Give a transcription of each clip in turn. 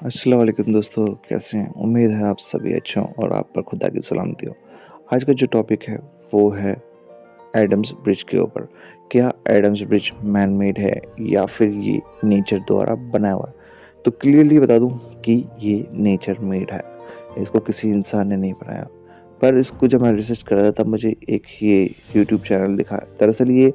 अस्सलाम वालेकुम दोस्तों, कैसे हैं? उम्मीद है आप सभी अच्छे हों और आप पर खुदा की सलामती हो। आज का जो टॉपिक है वो है एडम्स ब्रिज के ऊपर। क्या एडम्स ब्रिज मैन मेड है या फिर ये नेचर द्वारा बनाया हुआ है? तो क्लियरली बता दूं कि ये नेचर मेड है, इसको किसी इंसान ने नहीं बनाया। पर इसको जब मैं रिसर्च कर रहा था तब मुझे एक ये यूट्यूब चैनल दिखा। दरअसल ये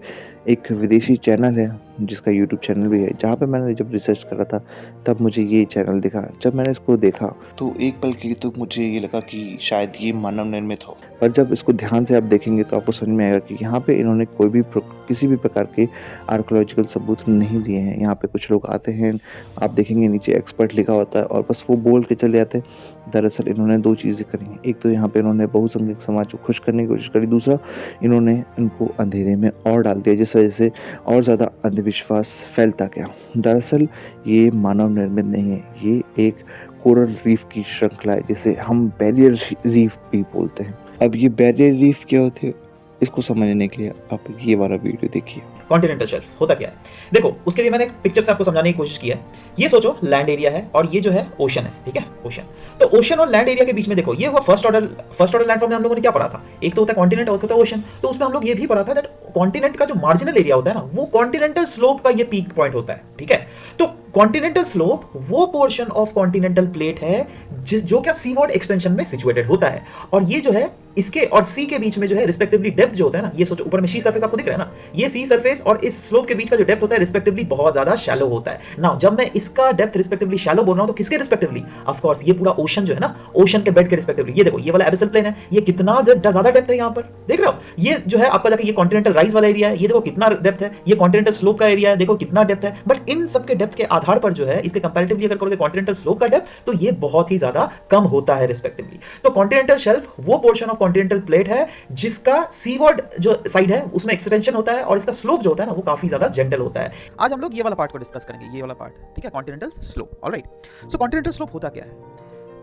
एक विदेशी चैनल है जिसका यूट्यूब चैनल भी है, जहाँ पे मैंने जब रिसर्च करा था तब मुझे ये चैनल दिखा। जब मैंने इसको देखा तो एक पल के लिए तो मुझे ये लगा कि शायद ये मानव निर्मित हो, पर जब इसको ध्यान से आप देखेंगे तो आपको समझ में आएगा कि यहाँ पे इन्होंने कोई भी किसी भी प्रकार के आर्कोलॉजिकल सबूत नहीं दिए हैं। यहाँ पे कुछ लोग आते हैं, आप देखेंगे नीचे एक्सपर्ट लिखा होता है और बस वो बोल के चले जाते हैं। दरअसल इन्होंने दो चीज़ें करी हैं। एक तो यहाँ पे इन्होंने बहुसंख्यक समाज को खुश करने की कोशिश करी, दूसरा इन्होंने इनको अंधेरे में और डाल दिया, जिस वजह से और ज़्यादा अंधविश्वास फैलता गया। दरअसल ये मानव निर्मित नहीं है, ये एक कोरल रीफ की श्रृंखला है जिसे हम बैरियर रीफ भी बोलते हैं। अब ये बैरियर रीफ क्या होते हैं, इसको समझने के लिए आप ये वाला वीडियो देखिए। कॉन्टिनेंटल शेल्फ होता क्या है? देखो, उसके लिए मैंने एक पिक्चर से आपको समझाने की कोशिश की है। ये सोचो लैंड एरिया है और ये जो है ओशन है, ठीक है? ओशन। तो ओशन और लैंड एरिया के बीच में देखो, ये हुआ फर्स्ट ऑर्डर लैंडफॉर्म में हम लोगों ने क्या पढ़ा था? एक तो होता है कॉन्टिनेंट और होता है ओशन। तो उसमें हम लोग ये भी पढ़ा था दैट कॉन्टिनेंट का जो मार्जिनल एरिया होता है ना, वो कॉन्टिनेंटल स्लोप का ये पीक पॉइंट होता है, ठीक है? तो कॉन्टिनेंटल स्लोप वो पोर्शन ऑफ कॉन्टिनेंटल प्लेट है जो क्या सीवर्ड एक्सटेंशन में सिचुएटेड होता है। और ये जो है इसके और सी के बीच में जो है रिस्पेक्टिवली डेप्थ जो होता है ना, ये सोचो ऊपर में सी सरफेस आपको दिख रहा है ना, ये सी सरफेस और इस स्लोप के बीच का जो डेप्थ होता है रिस्पेक्टिवली बहुत ज्यादा शैलो होता है। नाउ जब मैं इसका डेप्थ रिस्पेक्टिवली शैलो बोल रहा हूं तो किसके रिस्पेक्टिवली? ऑफ कोर्स ये पूरा ओशन जो है ना, ओशन के बेड के रिस्पेक्टिवली। ये देखो, ये वाला एबिसल प्लेन है, ये कितना ज्यादा डेप्थ है यहां पर, देख रहे हो? ये जो है आपका जाके ये कॉन्टिनेंटल राइज वाला एरिया है, ये देखो कितना डेप्थ है, ये कॉन्टिनेंटल स्लोप का एरिया है, देखो कितना डेप्थ है। बट इन सब के डेप्थ के आधार पर जो है इसके कंपैरेटिवली अगर करोगे कॉन्टिनेंटल स्लोप का डेप्थ, तो ये बहुत ही ज्यादा कम होता है रिस्पेक्टिवली। तो कॉन्टिनेंटल शेल्फ वो पोर्शन ऑफ कॉन्टिनेंटल प्लेट है जिसका सीवर्ड जो साइड है उसमें एक्सटेंशन होता है और इसका स्लोप जो होता है ना वो काफी ज्यादा जेंटल होता है। आज हम लोग ये वाला पार्ट को डिस्कस करेंगे, ये वाला पार्ट, ठीक है? Continental slope. ऑलराइट, सो कॉन्टिनेंटल स्लोप होता क्या है?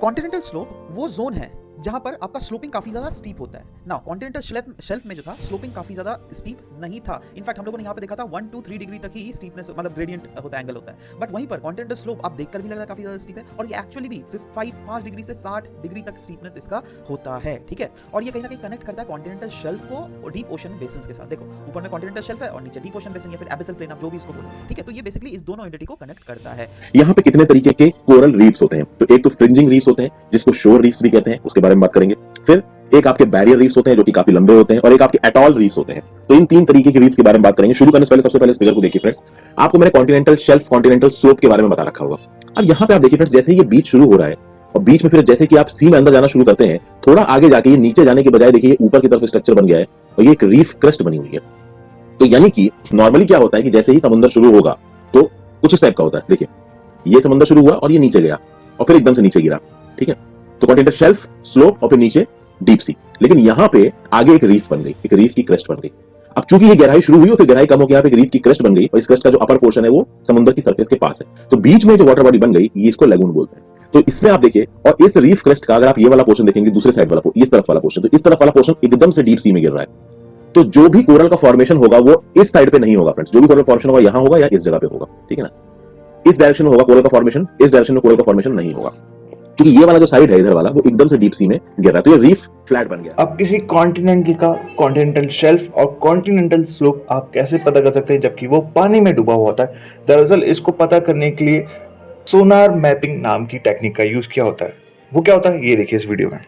कॉन्टिनेंटल स्लोप वो जोन है जहां पर आपका स्लोपिंग काफी ज्यादा स्टीप होता है। नाउ कॉन्टिनेंटल शेल्फ में जो था स्लोपिंग काफी ज्यादा स्टीप नहीं था। इनफैक्ट हम लोगों ने यहां पे देखा था 1 to 3 डिग्री तक ही स्टीपनेस मतलब ग्रेडियंट होता है, एंगल होता है। बट वहीं पर कॉन्टिनेंटल स्लोप आप देखकर भी लग रहा है काफी ज्यादा स्टीप है, और ये एक्चुअली भी 5 डिग्री से 60 डिग्री तक स्टीपनेस इसका होता है, ठीक है? और ये कहीं ना कहीं कनेक्ट करता है कॉन्टिनेंटल शेल्फ को डीप ओशन बेसिन के साथ। देखो ऊपर में कॉन्टिनेंटल शेल्फ है और नीचे डीप ओशन बेसिन या फिर एबिसल प्लेन, आप जो भी इसको बोलो, ठीक है? तो ये बेसिकली इस दोनों एंटिटी को कनेक्ट करता है। यहाँ पे कितने तरीके के कोरल रीफ्स होते हैं? तो एक तो फ्रिंजिंग रीफ्स होते हैं जिसको शोर रीफ्स भी कहते हैं, उसके बारे में बात करेंगे। फिर एक आपके बैरियर रीफ्स होते हैं जो कि काफी लंबे होते हैं, और एक आपके एटॉल रीफ्स होते हैं। तो इन तीन तरीके के रीफ्स के बारे में बात करेंगे। शुरू करने से पहले सबसे पहले इस फिगर को देखिए फ्रेंड्स। आपको मैंने कॉन्टिनेंटल शेल्फ, कॉन्टिनेंटल स्लोप के बारे में बता रखा होगा। अब यहाँ पे आप देखिए फ्रेंड्स, जैसे ये बीच शुरू हो रहा है और बीच में फिर जैसे कि आप सी में अंदर जाना शुरू करते हैं, थोड़ा आगे जाके ये नीचे जाने के बजाय देखिए ऊपर की तरफ स्ट्रक्चर बन गया है और ये एक रीफ क्रस्ट बनी हुई है। तो यानी कि नॉर्मली क्या होता है कि जैसे ही समुद्र शुरू होगा तो कुछ इस टाइप का होता है। देखिए ये समुद्र शुरू हुआ और ये नीचे गया और फिर एकदम से नीचे गिरा, ठीक है? तो कॉन्टिनेंटल शेल्फ, स्लोप और फिर नीचे डीप सी। लेकिन यहां पे आगे एक रीफ बन गई, एक रीफ की क्रेस्ट बन गई। अब चूंकि ये गहराई शुरू हुई और फिर गहराई कम हो गई, यहाँ पे एक रीफ की क्रेस्ट बन गई और इस क्रेस्ट का जो अपर पोर्शन है वो समुद्र की सरफेस के पास है। तो बीच में जो वाटर बॉडी बन गई, ये इसको लगून बोलते हैं। तो इसमें आप देखिए, और इस रीफ क्रेस्ट का अगर आप ये वाला पोर्शन देखेंगे, दूसरे साइड वाला, इस तरफ वाला पोर्शन, तो इस तरफ वाला पोर्शन एकदम से डीप सी में गिर रहा है। तो जो भी कोरल का फॉर्मेशन होगा वो इस साइड पे नहीं होगा फ्रेंड्स। जो भी कोरल फॉर्मेशन होगा यहां होगा या इस जगह पे होगा, ठीक है ना? इस डायरेक्शन में होगा कोरल का फॉर्मेशन, इस डायरेक्शन में कोरल का फॉर्मेशन नहीं होगा, क्योंकि ये वाला जो साइड है इधर वाला वो एकदम से डीप सी में गिर रहा है। तो ये रीफ फ्लैट बन गया। अब किसी कॉन्टिनेंट का कॉन्टिनेंटल शेल्फ और कॉन्टिनेंटल स्लोप आप कैसे पता कर सकते हैं जबकि वो पानी में डूबा हुआ होता है? दरअसल इसको पता करने के लिए सोनार मैपिंग नाम की टेक्निक का यूज किया होता है। वो क्या होता है ये देखिए इस वीडियो में।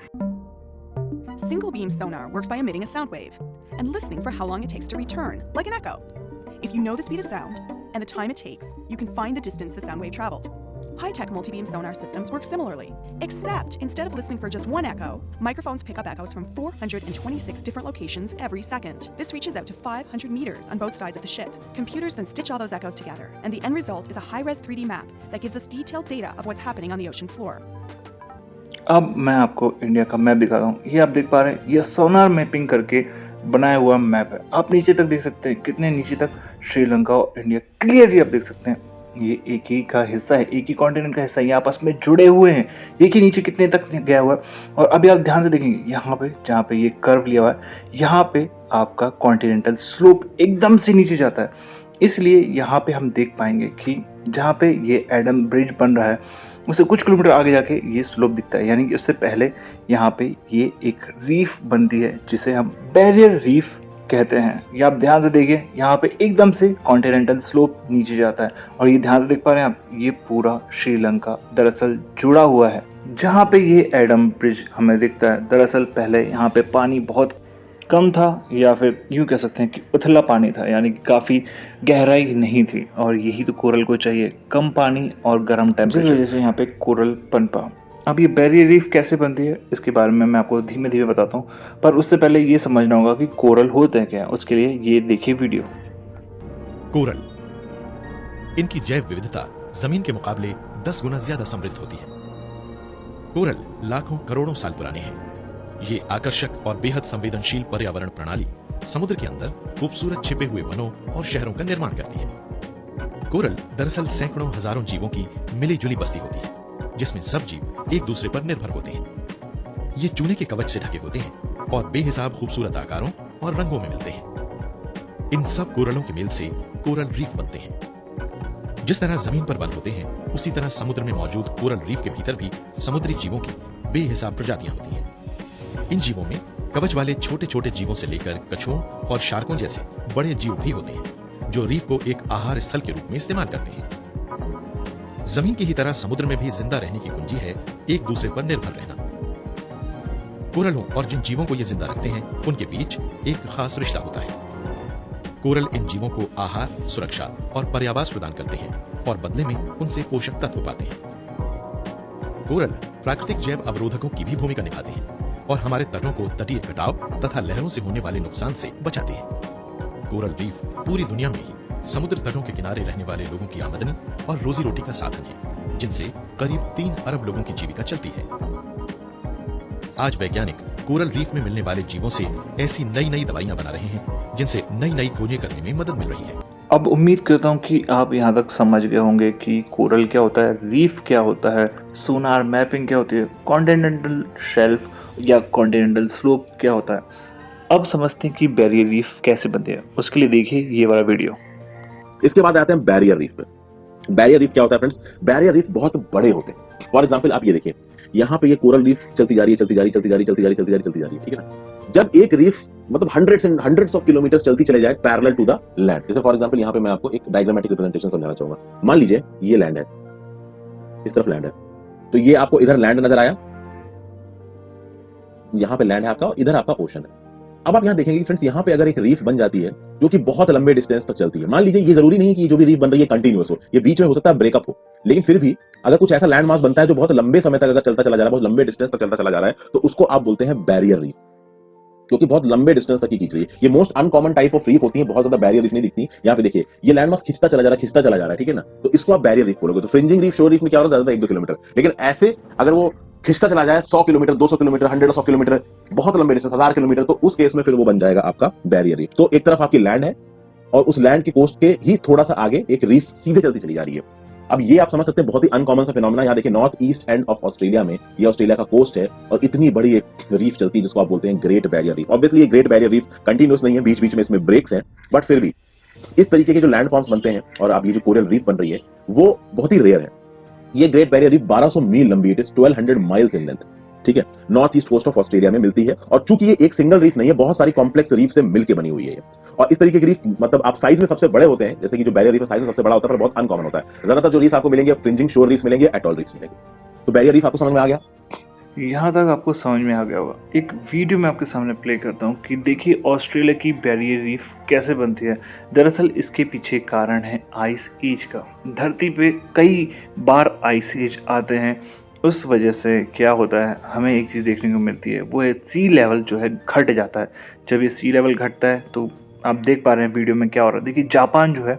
Single beam sonar works by emitting a sound wave and listening for how long it takes to return, like an echo. If you know the speed of sound and the time it takes, you can find the distance the sound wave traveled. High-tech multi-beam sonar systems work similarly, except instead of listening for just one echo, microphones pick up echoes from 426 different locations every second. This reaches out to 500 meters on both sides of the ship. Computers then stitch all those echoes together, and the end result is a high-res 3D map that gives us detailed data of what's happening on the ocean floor. अब मैं आपको India का map दिखाता हूँ। ये आप देख पा रहे हैं, ये सोनार मैपिंग करके बनाया हुआ मैप है। आप नीचे तक देख सकते हैं, कितने नीचे तक श्रीलंका और इंडिया क्लियरली आप देख सकते हैं। ये एक ही का हिस्सा है, एक ही कॉन्टिनेंट का हिस्सा है, ये आपस में जुड़े हुए हैं। देखिए नीचे कितने तक गया हुआ है। और अभी आप ध्यान से देखेंगे, यहाँ पे जहाँ पे ये कर्व लिया हुआ है, यहाँ पे आपका कॉन्टिनेंटल स्लोप एकदम से नीचे जाता है। इसलिए यहाँ पे हम देख पाएंगे कि जहाँ पे ये एडम ब्रिज बन रहा है, उससे कुछ किलोमीटर आगे जाके ये स्लोप दिखता है, यानी कि उससे पहले यहाँ पे ये एक रीफ बनती है जिसे हम बैरियर रीफ कहते हैं। ये आप ध्यान से देखिए, यहाँ पे एकदम से कॉन्टिनेंटल स्लोप नीचे जाता है और ये ध्यान से देख पा रहे हैं आप, ये पूरा श्रीलंका दरअसल जुड़ा हुआ है। जहाँ पे ये एडम ब्रिज हमें दिखता है, दरअसल पहले यहाँ पे पानी बहुत कम था, या फिर यूँ कह सकते हैं कि उथला पानी था, यानी कि काफ़ी गहराई नहीं थी, और यही तो कोरल को चाहिए, कम पानी और गर्म टेम्परेचर, जिस वजह से यहाँ पे कोरल पनपा। अब ये बैरियर रीफ कैसे बनती है इसके बारे में मैं आपको धीमे धीमे बताता हूँ, पर उससे पहले ये समझना होगा कि कोरल होता है क्या। उसके लिए ये देखिए वीडियो। कोरल, इनकी जैव विविधता जमीन के मुकाबले 10 गुना ज्यादा समृद्ध होती है। कोरल लाखों करोड़ों साल पुराने हैं। ये आकर्षक और बेहद संवेदनशील पर्यावरण प्रणाली समुद्र के अंदर खूबसूरत छिपे हुए वनों और शहरों का निर्माण करती है। कोरल दरअसल सैकड़ों हजारों जीवों की मिली जुली बस्ती होती है, जिसमें सब जीव एक दूसरे पर निर्भर होते हैं। ये चूने के कवच से ढके होते हैं और बेहिसाब खूबसूरत आकारों और रंगों में मिलते हैं। इन सब कोरलों के मेल से कोरल रीफ बनते हैं। जिस तरह जमीन पर वन होते हैं, उसी तरह समुद्र में मौजूद कोरल रीफ के भीतर भी समुद्री जीवों की बेहिसाब प्रजातियां होती हैं। इन जीवों में कवच वाले छोटे छोटे जीवों से लेकर कछुओं और शार्कों जैसे बड़े जीव भी होते हैं, जो रीफ को एक आहार स्थल के रूप में इस्तेमाल करते हैं। जमीन की ही तरह समुद्र में भी जिंदा रहने की कुंजी है एक दूसरे पर निर्भर रहना। कोरलों और जिन जीवों को ये जिंदा रखते हैं, उनके बीच एक खास रिश्ता होता है। कोरल इन जीवों को आहार, सुरक्षा और पर्यावास प्रदान करते हैं और बदले में उनसे पोषक तत्व पाते हैं। कोरल प्राकृतिक जैव अवरोधकों की भी भूमिका निभाते हैं और हमारे तटों को तटीय कटाव तथा लहरों से होने वाले नुकसान से बचाते हैं। कोरल रीफ पूरी दुनिया में ही समुद्र तटों के किनारे रहने वाले लोगों की आमदनी और रोजी रोटी का साधन है, जिनसे करीब 3 अरब लोगों की जीविका चलती है। आज वैज्ञानिक कोरल रीफ में मिलने वाले जीवों से ऐसी नई नई दवाइयां बना रहे हैं, जिनसे नई नई खोजें करने में मदद मिल रही है। अब उम्मीद करता हूँ कि आप यहाँ तक समझ गए होंगे कि कोरल क्या होता है, रीफ क्या होता है, सोनार मैपिंग क्या होती है, कॉन्टिनेंटल शेल्फ या कॉन्टिनेंटल स्लोप क्या होता है। अब समझते हैं कि बैरियर रीफ कैसे बनते हैं। उसके लिए देखिए ये वाला वीडियो। इसके बाद आते हैं बैरियर रीफ पे। बैरियर रीफ क्या होता है फ्रेंड्स? बैरियर रीफ बहुत बड़े होते हैं। फॉर एग्जांपल आप ये देखिए, यहाँ पे ये कोरल रीफ चलती जा रही है, ठीक है ना। जब एक रीफ मतलब हंड्रेड्स ऑफ किलोमीटर चलती चले जाए पैरेलल टू द लैंड, जैसे फॉर एग्जांपल यहाँ पे मैं आपको एक डायग्रामेटिक रिप्रेजेंटेशन समझाना चाहूंगा। मान लीजिए ये लैंड है, इस तरफ लैंड है, तो ये आपको इधर लैंड नजर आया, यहाँ पे लैंड है आपका और इधर आपका ओशन है। अब आप यहाँ देखेंगे फ्रेंड्स, यहाँ पे अगर एक रीफ बन जाती है जो कि बहुत लंबे डिस्टेंस तक चलती है, मान लीजिए ये जरूरी नहीं कि जो भी रीफ बन रही है कंटिन्यूअस हो, ये बीच में हो सकता है ब्रेकअप हो, लेकिन फिर भी अगर कुछ ऐसा लैंड मास बनता है जो बहुत लंबे समय तक अगर चलता चला जा रहा है, बहुत लंबे डिस्टेंस तक चलता चला जा रहा है, तो उसको आप बोलते हैं बैरियर रीफ, क्योंकि बहुत लंबे डिस्टेंस तक की खींच रही है। ये most uncommon type of reef होती है, बहुत ज्यादा बैरियर रीफ नहीं दिखती। यहाँ पे देखिए ये लैंड मास खिंचता चला जा रहा है, ठीक है ना, तो इसको आप बैरियर रीफ बोलोगे। तो फ्रिंजिंग रीफ, शोर रीफ में क्या होता है, ज्यादा 1-2 किलोमीटर, लेकिन ऐसे अगर वो खिंचता चला जाए 100 किलोमीटर, 200 किलोमीटर, 100 किलोमीटर, बहुत लंबे डिस्टेंस 1000 किलोमीटर, तो उस केस में फिर वो बन जाएगा आपका बैरियर रीफ। तो एक तरफ आपकी लैंड है और उस लैंड के कोस्ट के ही थोड़ा सा आगे एक रीफ सीधे चलती चली जा रही है। अब ये आप समझ सकते हैं बहुत ही अनकॉमन सा फिनोमेना। यहाँ देखिए north east end of Australia में, ये ऑस्ट्रेलिया का कोस्ट है और इतनी बड़ी एक रीफ चलती है जिसको आप बोलते हैं ग्रेट बैरियर रीफ। ऑब्वियसली ये ग्रेट बैरियर रीफ कंटिन्यूअस नहीं है, बीच बीच में इसमें ब्रेक्स हैं, बट फिर भी इस तरीके के जो लैंड फॉर्म्स बनते हैं और अब ये जो कोरल रीफ बन रही है वो बहुत ही रेयर है। ये ग्रेट बैरियर रीफ 1200 मील लंबी, it is 1200 miles in length, ठीक है, north east coast of Australia में मिलती है। और चूंकि ये एक सिंगल रीफ नहीं है, बहुत सारी कॉम्प्लेक्स रीफ से मिलकर बनी हुई है ये। और इस तरीके की रीफ मतलब आप साइज में सबसे बड़े होते हैं, जैसे कि जो बैरियर रीफ साइज में सबसे बड़ा होता है, पर बहुत अनकॉमन होता है। ज्यादातर जो रीफ आपको मिलेंगे फ्रिंजिंग शोर रीफ मिलेंगे, एटॉल रीफ मिलेंगे। तो बैरियर रीफ आपको समझ में आ गया? यहाँ तक आपको समझ में आ गया होगा। एक वीडियो मैं आपके सामने प्ले करता हूँ कि देखिए ऑस्ट्रेलिया की बैरियर रीफ कैसे बनती है। दरअसल इसके पीछे कारण है आइस एज का। धरती पे कई बार आइस एज आते हैं, उस वजह से क्या होता है, हमें एक चीज़ देखने को मिलती है, वो है सी लेवल जो है घट जाता है। जब ये सी लेवल घटता है तो आप देख पा रहे हैं वीडियो में क्या हो रहा है। देखिए जापान जो है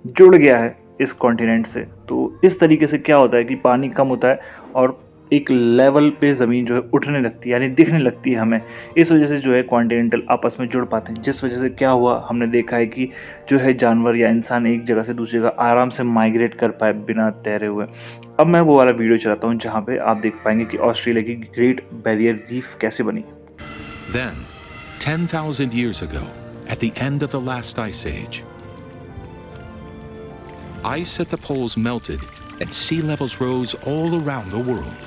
जुड़ गया है इस कॉन्टिनेंट से, तो इस तरीके से क्या होता है कि पानी कम होता है और एक लेवल पे ज़मीन जो है उठने लगती है, यानी दिखने लगती है हमें। इस वजह से जो है कॉन्टिनेंटल आपस में जुड़ पाते हैं, जिस वजह से क्या हुआ, हमने देखा है कि जो है जानवर या इंसान एक जगह से दूसरी जगह आराम से माइग्रेट कर पाए बिना तैरे हुए। अब मैं वो वाला वीडियो चलाता हूँ जहाँ पे आप देख पाएंगे कि ऑस्ट्रेलिया की ग्रेट बैरियर रीफ कैसे बनी। Then, 10,000 years ago, at the end of the last ice age, ice at the poles melted and sea levels rose all around the world,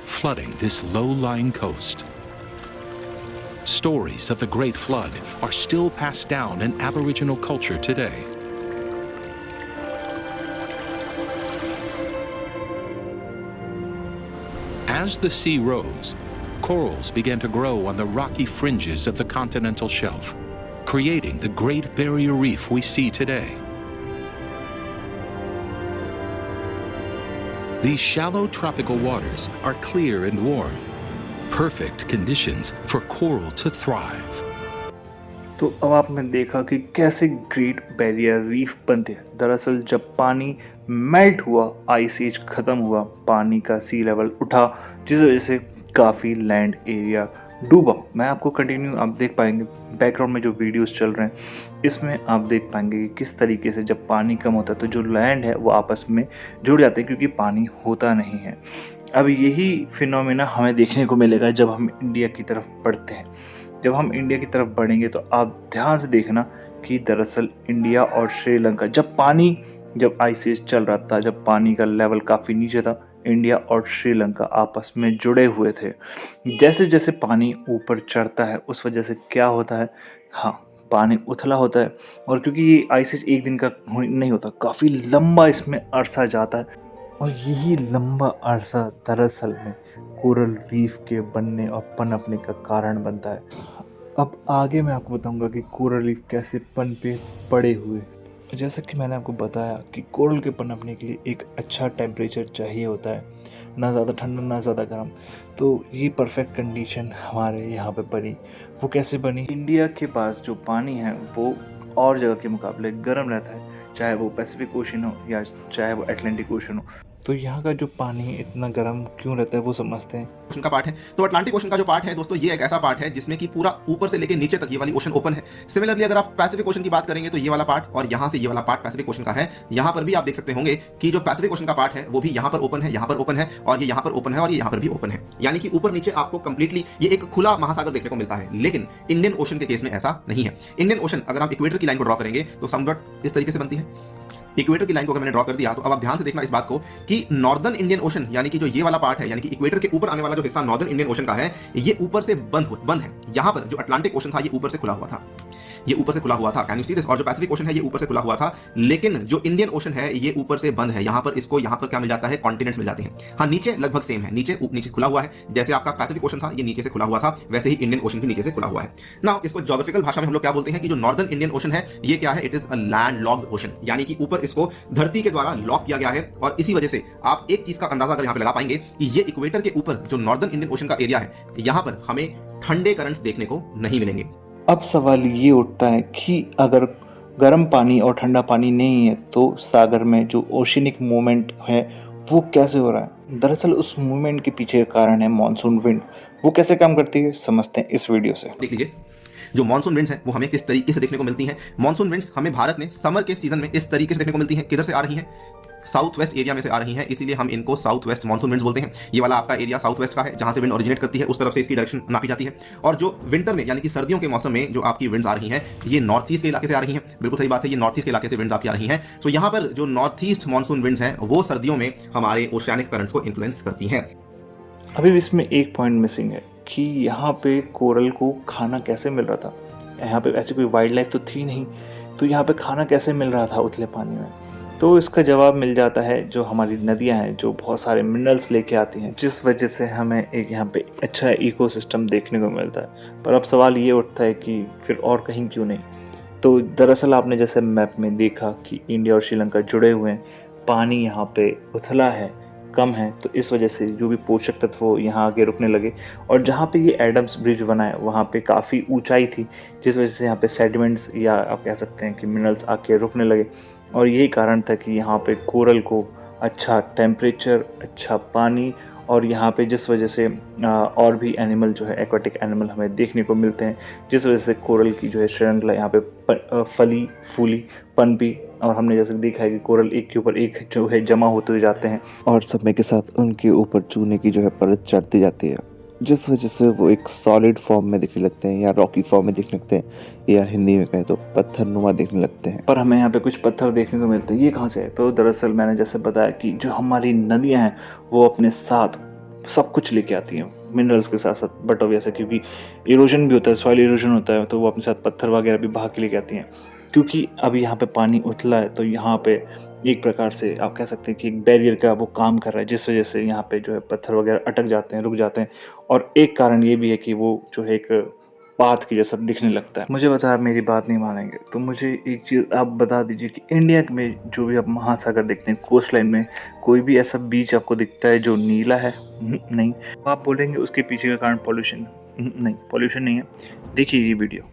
flooding this low-lying coast. Stories of the Great Flood are still passed down in Aboriginal culture today. As the sea rose, corals began to grow on the rocky fringes of the continental shelf, creating the Great Barrier Reef we see today. These shallow tropical waters are clear and warm, perfect conditions for coral to thrive. तो अब आपने देखा कि कैसे great barrier reef बनते हैं। दरअसल जब पानी मेल्ट हुआ, आइस एज ख़त्म हुआ, पानी का सी लेवल उठा, जिस वजह से काफ़ी लैंड एरिया डूबा। मैं आपको कंटिन्यू आप देख पाएंगे बैकग्राउंड में जो वीडियोस चल रहे हैं, इसमें आप देख पाएंगे कि किस तरीके से जब पानी कम होता है तो जो लैंड है वो आपस में जुड़ जाते हैं, क्योंकि पानी होता नहीं है। अब यही फिनोमेना हमें देखने को मिलेगा जब हम इंडिया की तरफ बढ़ते हैं। जब हम इंडिया की तरफ बढ़ेंगे तो आप ध्यान से देखना कि दरअसल इंडिया और श्रीलंका जब आइस एज चल रहा था, जब पानी का लेवल काफ़ी नीचे था, इंडिया और श्रीलंका आपस में जुड़े हुए थे। जैसे जैसे पानी ऊपर चढ़ता है उस वजह से क्या होता है, हाँ, पानी उथला होता है। और क्योंकि ये आइस एज एक दिन का नहीं होता, काफ़ी लंबा इसमें अरसा जाता है, और यही लंबा अरसा दरअसल में कोरल रीफ के बनने और पनपने का कारण बनता है। अब आगे मैं आपको बताऊंगा कि कोरल रीफ कैसे पनपे पड़े हुए। जैसा कि मैंने आपको बताया कि कोरल के पनपने के लिए एक अच्छा टेम्परेचर चाहिए होता है, ना ज़्यादा ठंडा ना ज़्यादा गर्म। तो ये परफेक्ट कंडीशन हमारे यहाँ पे बनी। वो कैसे बनी? इंडिया के पास जो पानी है वो और जगह के मुकाबले गर्म रहता है, चाहे वो पैसिफिक ओशन हो या चाहे वो अटलांटिक ओशन हो। तो यहाँ का जो पानी इतना गर्म क्यों रहता है वो समझते हैं। ओशन का पार्ट है, तो अटलांटिक ओशन का जो पार्ट है दोस्तों, ये एक ऐसा पार्ट है जिसमें कि पूरा ऊपर से लेके नीचे तक ये वाली ओशन ओपन है। सिमिलरली अगर आप पैसिफिक ओशन की बात करेंगे तो ये वाला पार्ट और यहाँ से ये वाला पार्ट पैसिफिक ओशन का है। यहाँ पर भी आप देख सकते होंगे कि जो पैसिफिक ओशन का पार्ट है वो भी यहाँ पर ओपन है, यहाँ पर ओपन है, और ये यहाँ पर ओपन है, और ये यहाँ पर भी ओपन है। यानी कि ऊपर नीचे आपको कंप्लीटली ये एक खुला महासागर देखने को मिलता है। लेकिन इंडियन ओशन के केस में ऐसा नहीं है। इंडियन ओशन अगर आप इक्वेटर की लाइन को ड्रॉ करेंगे तो समवट इस तरीके से बनती है। इक्वेटर की लाइन को अगर मैंने ड्रॉ कर दिया तो अब आप ध्यान से देखना इस बात को कि नॉर्दर्न इंडियन ओशन, यानी कि जो ये वाला पार्ट है, यानी कि इक्वेटर के ऊपर आने वाला जो हिस्सा नॉर्दर्न इंडियन ओशन का है, ये ऊपर से बंद है। यहाँ पर जो अटलांटिक ओशन था ये ऊपर से खुला हुआ था, ये ऊपर से खुला हुआ था। Can you see this? और जो पैसिफिक ओशन है ये ऊपर से खुला हुआ था, लेकिन जो इंडियन ओशन है ये ऊपर से बंद है। यहाँ पर इसको यहाँ पर क्या मिल जाता है? कॉन्टिनेंट्स मिल जाते हैं। हाँ, नीचे लगभग सेम है, नीचे खुला हुआ है। जैसे आपका पैसिफिक ओशन था ये नीचे से खुला हुआ था, वैसे ही इंडियन ओशन भी नीचे से खुला हुआ है ना। इसको ज्योग्राफिकल भाषा में हम लोग क्या बोलते हैं कि जो नॉर्दर्न इंडियन ओशन है ये क्या है? It is a land locked ocean, यानी कि ऊपर इसको धरती के द्वारा लॉक किया गया है। और इसी वजह से आप एक चीज का अंदाजा अगर यहाँ पे लगा पाएंगे कि ये इक्वेटर के ऊपर जो नॉर्दर्न इंडियन ओशन का एरिया है, यहाँ पर हमें ठंडे करंट्स देखने को नहीं मिलेंगे। अब सवाल ये उठता है कि अगर गर्म पानी और ठंडा पानी नहीं है तो सागर में जो ओशिनिक मूवमेंट है वो कैसे हो रहा है? दरअसल उस मूवमेंट के पीछे का कारण है मॉनसून विंड। वो कैसे काम करती है समझते हैं इस वीडियो से। देख लीजिए, जो मॉनसून विंड्स हैं वो हमें किस तरीके से देखने को मिलती हैं। मॉनसून विंड्स हमें भारत में समर के सीजन में इस तरीके से देखने को मिलती हैं। किधर से आ रही हैं? साउथ वेस्ट एरिया में से आ रही हैं, इसीलिए हम इनको साउथ वेस्ट मॉनसून विंड्स बोलते हैं। ये वाला आपका एरिया साउथ वेस्ट का है, जहां से विंड ओरिजिनेट करती है उस तरफ से इसकी डायरेक्शन नापी जाती है। और जो विंटर में यानी कि सर्दियों के मौसम में जो आपकी विंड्स आ रही हैं ये नॉर्थ ईस्ट के इलाके से आ रही हैं। बिल्कुल सही बात है, ये नॉर्थ ईस्ट के इलाके से विंड्स आपकी आ रही हैं। तो यहाँ पर जो नॉर्थ ईस्ट मॉनसून विंड्स हैं वो सर्दियों में हमारे ओशियानिक करंट्स को इन्फ्लुएंस करती हैं। अभी भी इसमें एक पॉइंट मिसिंग है कि यहाँ पे कोरल को खाना कैसे मिल रहा था। यहाँ पे ऐसी कोई वाइल्ड लाइफ तो थी नहीं, तो यहाँ पे खाना कैसे मिल रहा था उथले पानी में? तो इसका जवाब मिल जाता है जो हमारी नदियाँ हैं जो बहुत सारे मिनरल्स लेके आती हैं, जिस वजह से हमें एक यहाँ पे अच्छा इकोसिस्टम देखने को मिलता है। पर अब सवाल ये उठता है कि फिर और कहीं क्यों नहीं? तो दरअसल आपने जैसे मैप में देखा कि इंडिया और श्रीलंका जुड़े हुए हैं, पानी यहाँ पे उथला है, कम है, तो इस वजह से जो भी पोषक तत्व यहाँ आगे रुकने लगे। और जहाँ पे ये एडम्स ब्रिज बना है वहाँ पे काफ़ी ऊंचाई थी, जिस वजह से यहाँ पे सेडिमेंट्स या आप कह सकते हैं कि मिनरल्स आके रुकने लगे। और यही कारण था कि यहाँ पे कोरल को अच्छा टेम्परेचर, अच्छा पानी, और यहाँ पे जिस वजह से और भी एनिमल जो है एक्वाटिक एनिमल हमें देखने को मिलते हैं, जिस वजह से कोरल की जो है श्रृंखला यहाँ पे फली फूली पनपी। और हमने जैसे देखा है कि कोरल एक के ऊपर एक जो है जमा होते जाते हैं, और समय के साथ उनके ऊपर चूने की जो है परत चढ़ती जाती है, जिस वजह से वो एक सॉलिड फॉर्म में दिखने लगते हैं या रॉकी फॉर्म में दिखने लगते हैं या हिंदी में कहें तो पत्थरनुमा दिखने लगते हैं। पर हमें यहाँ पे कुछ पत्थर देखने को मिलते हैं, ये कहाँ से है? तो दरअसल मैंने जैसे बताया कि जो हमारी नदियाँ हैं वो अपने साथ सब कुछ लेके आती हैं, मिनरल्स के साथ साथ, बट ऑब्वियस है क्योंकि इरोजन भी होता है, सॉइल इरोजन होता है, तो वो अपने साथ पत्थर वगैरह भी बहा के लेके आती हैं। क्योंकि अभी यहाँ पे पानी उथला है तो यहाँ पे एक प्रकार से आप कह सकते हैं कि एक बैरियर का वो काम कर रहा है, जिस वजह से यहाँ पे जो है पत्थर वगैरह अटक जाते हैं, रुक जाते हैं। और एक कारण ये भी है कि वो जो है एक पाथ की जैसा दिखने लगता है। मुझे पता है आप मेरी बात नहीं मानेंगे, तो मुझे एक चीज़ आप बता दीजिए कि इंडिया में जो भी आप महासागर देखते हैं, कोस्ट लाइन में कोई भी ऐसा बीच आपको दिखता है जो नीला है? नहीं। आप बोलेंगे उसके पीछे का कारण पॉल्यूशन? नहीं, पॉल्यूशन नहीं है। देखिए ये वीडियो।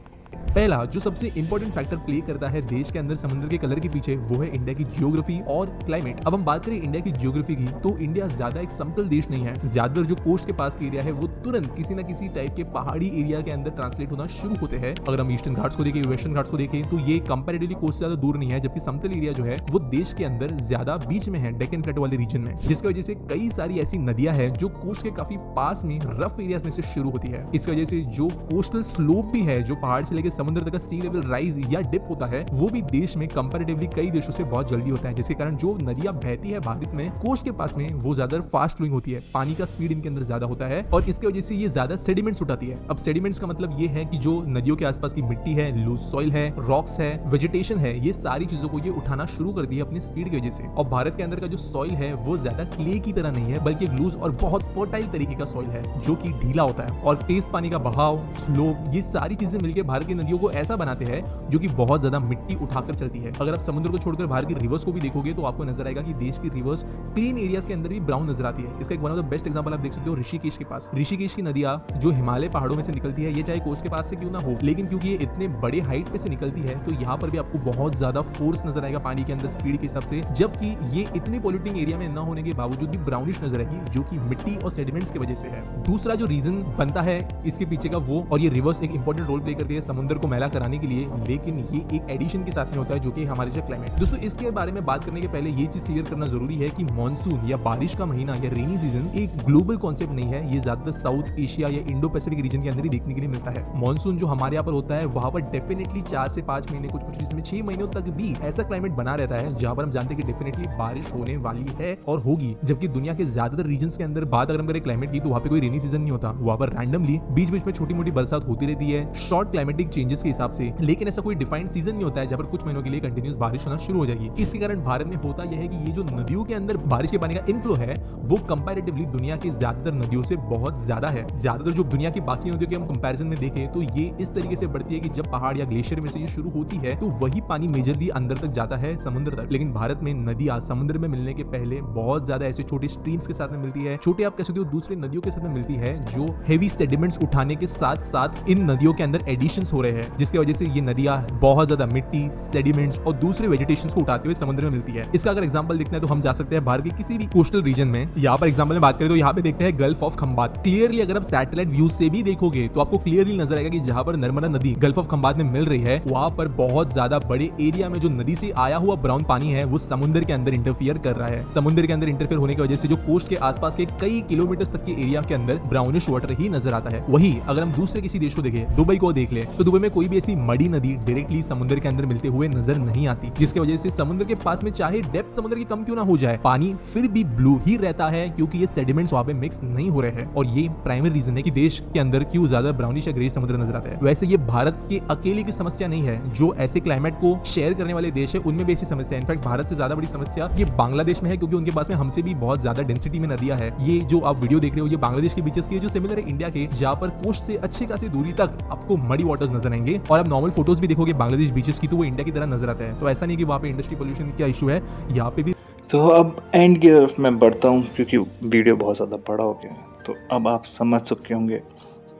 पहला जो सबसे इंपॉर्टेंट फैक्टर प्ले करता है देश के अंदर समुद्र के कलर के पीछे, वो है इंडिया की जियोग्राफी और क्लाइमेट। अब हम बात करें इंडिया की जियोग्राफी की, तो इंडिया ज्यादा एक समतल देश नहीं है। ज्यादातर जो कोस्ट के पास के एरिया है वो तुरंत किसी न किसी टाइप के पहाड़ी एरिया के अंदर ट्रांसलेट होना शुरू होते हैं। अगर हम ईस्टर्न घाट्स को देखें, वेस्टर्न घाट्स को देखें, तो ये कंपैरेटिवली कोस्ट से ज्यादा दूर नहीं है, जबकि समतल एरिया जो है वो देश के अंदर ज्यादा बीच में है, डेक्कन प्लेटो वाले रीजन में, जिसकी वजह से कई सारी ऐसी नदियां हैं जो कोस्ट के काफी पास में रफ एरियाज में से शुरू होती है। इस वजह से जो कोस्टल स्लोप भी है, जो पहाड़ से लेकर समुद्र तक का सी लेवल राइज या डिप होता है, वो भी देश में कंपैरेटिवली कई देशों से बहुत जल्दी होता है, जिसके कारण जो नदियां बहती है भारत में कोस्ट के पास में, वो ज्यादा फास्ट फ्लोइंग होती है, पानी का स्पीड इनके अंदर ज्यादा होता है और इसकी वजह से ये ज्यादा सेडिमेंट्स उठाती है। अब सेडिमेंट्स का मतलब ये है कि जो नदियों के आसपास की मिट्टी है, लूज सॉइल है, रॉक्स है, वेजिटेशन है, ये सारी चीजों को ये उठाना शुरू कर दिया अपनी स्पीड की वजह से। और भारत के अंदर का जो सॉइल है वो ज्यादा क्ले की तरह नहीं है, बल्कि एक लूज और बहुत फर्टाइल तरीके का सॉइल है जो कि ढीला होता है। और तेज पानी का बहाव, स्लोप, ये सारी चीजें मिलकर भारत की नदियों को ऐसा बनाते हैं जो कि बहुत ज्यादा मिट्टी उठाकर चलती है। अगर आप समुद्र को छोड़कर भारत की रिवर्स को भी देखोगे तो आपको नजर आएगा कि देश की रिवर्स क्लीन एरियाज के अंदर भी ब्राउन नजर आती है। इसका एक one of the best example आप देख सकते हो ऋषिकेश के पास। ऋषिकेश की नदियां जो हिमालय पहाड़ों में से निकलती है, ये चाहे कोस्ट के पास से क्यों ना हो, लेकिन क्योंकि ये इतने बड़े हाइट पे से निकलती है तो यहाँ पर भी आपको बहुत ज्यादा फोर्स नजर आएगा पानी के अंदर स्पीड के हिसाब से, जबकि ये इतनी पॉल्यूटिंग एरिया में न होने के बावजूद भी ब्राउनिश नजर आएगी, जो कि मिट्टी और सेडिमेंट्स की वजह से है। दूसरा जो रीजन बनता है इसके पीछे का वो, और ये रिवर्स एक इंपॉर्टेंट रोल प्ले करती है समुद्र को मैला कराने के लिए, लेकिन ये एक एडिशन के साथ में होता है जो कि हमारे जो क्लाइमेट। दोस्तों इसके बारे में बात करने के पहले ये चीज क्लियर करना जरूरी है कि मॉनसून या बारिश का महीना या रेनी सीजन एक ग्लोबल कॉन्सेप्ट नहीं है। ये ज्यादातर साउथ एशिया या इंडो पैसिफिक रीजन के अंदर ही देखने के लिए मिलता है। मॉनसून जो हमारे यहाँ पर होता है वहां पर डेफिनेटली 4 से 5 महीने, कुछ जिसमें 6 महीनों तक भी ऐसा क्लाइमेट बना रहता है जहां पर हम जानते हैं कि डेफिनेटली बारिश होने वाली है और होगी। जबकि दुनिया के ज्यादातर रीजन्स के अंदर बात अगर हम करें क्लाइमेट की, तो वहां पे कोई रेनी सीजन नहीं होता, वहां पर रैंडमली बीच बीच में छोटी मोटी बरसात होती रहती है शॉर्ट क्लाइमेटिक चेंजेस के हिसाब से, लेकिन ऐसा कोई डिफाइंड सीजन नहीं होता है जहां पर कुछ महीनों के लिए कंटिन्यूस बारिश होना शुरू हो जाएगी। इसके कारण भारत में होता यह है कि ये जो नदियों के अंदर बारिश के पानी का इनफ्लो है वो कंपैरेटिवली दुनिया की ज्यादातर नदियों से बहुत ज्यादा है। ज्यादातर जो दुनिया की बाकी नदियों के हम कंपैरिजन में देखें तो ये इस तरीके से बढ़ती है कि जब पहाड़ या ग्लेशियर में से ये शुरू होती है तो वही पानी मेजरली अंदर तक जाता है समुद्र तक। लेकिन भारत में नदियां समुद्र में मिलने के पहले बहुत ज्यादा ऐसे छोटे स्ट्रीम्स के साथ में मिलती है, छोटे आप कह सकते हो दूसरे नदियों के साथ में मिलती है, जो हेवी सेडिमेंट्स उठाने के साथ साथ इन नदियों के अंदर एडिशंस हो रहे हैं, जिसकी वजह से ये नदियां बहुत ज्यादा मिट्टी, सेडिमेंट्स और दूसरे वेजिटेशन को उठाते हुए समुद्र में मिलती है। इसका अगर एग्जांपल देखना है तो हम जा सकते हैं भारत के किसी भी कोस्टल रीजन में। यहाँ पर एग्जांपल में बात करें तो यहाँ पे देखते हैं गल्फ ऑफ खंबात। क्लियरली अगर आप सैटेलाइट व्यू से भी देखोगे तो आपको क्लियरली नजर आएगा कि जहां पर नर्मदा नदी गल्फ ऑफ खंबात में मिल रही है, वहां पर बहुत ज्यादा बड़े एरिया में जो नदी से आया हुआ ब्राउन पानी है वो समुद्र के अंदर इंटरफियर कर रहा है। समुद्र के अंदर इंटरफियर होने की वजह से जो कोस्ट के आसपास के कई किलोमीटर तक के एरिया के अंदर ब्राउनिश वाटर ही नजर आता है। वही अगर हम दूसरे किसी देश को देखें, दुबई को देख ले, तो दुबई में कोई भी ऐसी मड़ी नदी डायरेक्टली समुद्र के अंदर मिलते हुए नजर नहीं आती, जिसकी वजह से समुद्र के पास में चाहे डेप्थ समुद्र की कम क्यों ना हो जाए, पानी फिर भी ब्लू ही रहता है क्योंकि ये सेडिमेंट्स वहां पे मिक्स नहीं हो रहे हैं। और ये प्राइमरी रीजन है कि देश के अंदर क्यों ज्यादा ब्राउनिश या ग्रे समुद्र नजर आता है। वैसे ये भारत के अकेले की समस्या नहीं है, जो ऐसे क्लाइमेट को शेयर करने वाले देश है उनमें भी ऐसी समस्या है। इनफैक्ट भारत से ज्यादा बड़ी समस्या ये बांग्लादेश में है, क्योंकि उनके पास में हमसे भी बहुत ज्यादा डेंसिटी में नदियां है। ये जो आप वीडियो देख रहे हो ये बांग्लादेश के बीचेस की है, जो सिमिलर है इंडिया के, जहां पर कोस्ट से अच्छे खासी दूरी तक आपको मडी वाटर्स नजर आएंगे। और आप नॉर्मल फोटोज भी देखोगे बांग्लादेश बीचेस की तो वो इंडिया की तरह नजर आता है। तो ऐसा नहीं कि वहां पे इंडस्ट्री पोल्यूशन का इशू है, यहाँ पे भी। तो अब एंड की तरफ मैं बढ़ता हूँ क्योंकि वीडियो बहुत ज़्यादा बड़ा हो गया है। तो अब आप समझ चुके होंगे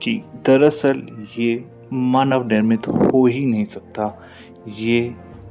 कि दरअसल ये मानव निर्मित हो ही नहीं सकता, ये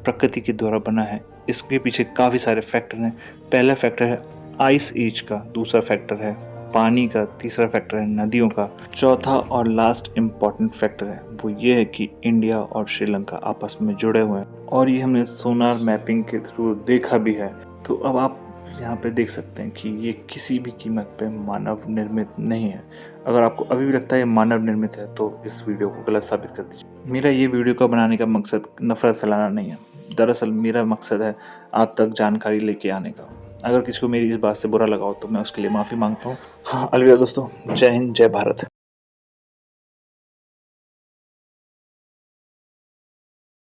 प्रकृति के द्वारा बना है। इसके पीछे काफ़ी सारे फैक्टर हैं। पहला फैक्टर है आइस एज का, दूसरा फैक्टर है पानी का, तीसरा फैक्टर है नदियों का, चौथा और लास्ट इम्पॉर्टेंट फैक्टर है वो ये है कि इंडिया और श्रीलंका आपस में जुड़े हुए हैं, और ये हमने सोनार मैपिंग के थ्रू देखा भी है। तो अब आप यहाँ पे देख सकते हैं कि ये किसी भी कीमत पे मानव निर्मित नहीं है। अगर आपको अभी भी लगता है ये मानव निर्मित है तो इस वीडियो को गलत साबित कर दीजिए। मेरा ये वीडियो का बनाने का मकसद नफरत फैलाना नहीं है, दरअसल मेरा मकसद है आप तक जानकारी लेके आने का। अगर किसी को मेरी इस बात से बुरा लगा हो तो मैं उसके लिए माफ़ी मांगता हूँ। हाँ, अलविदा दोस्तों, जय हिंद, जय भारत।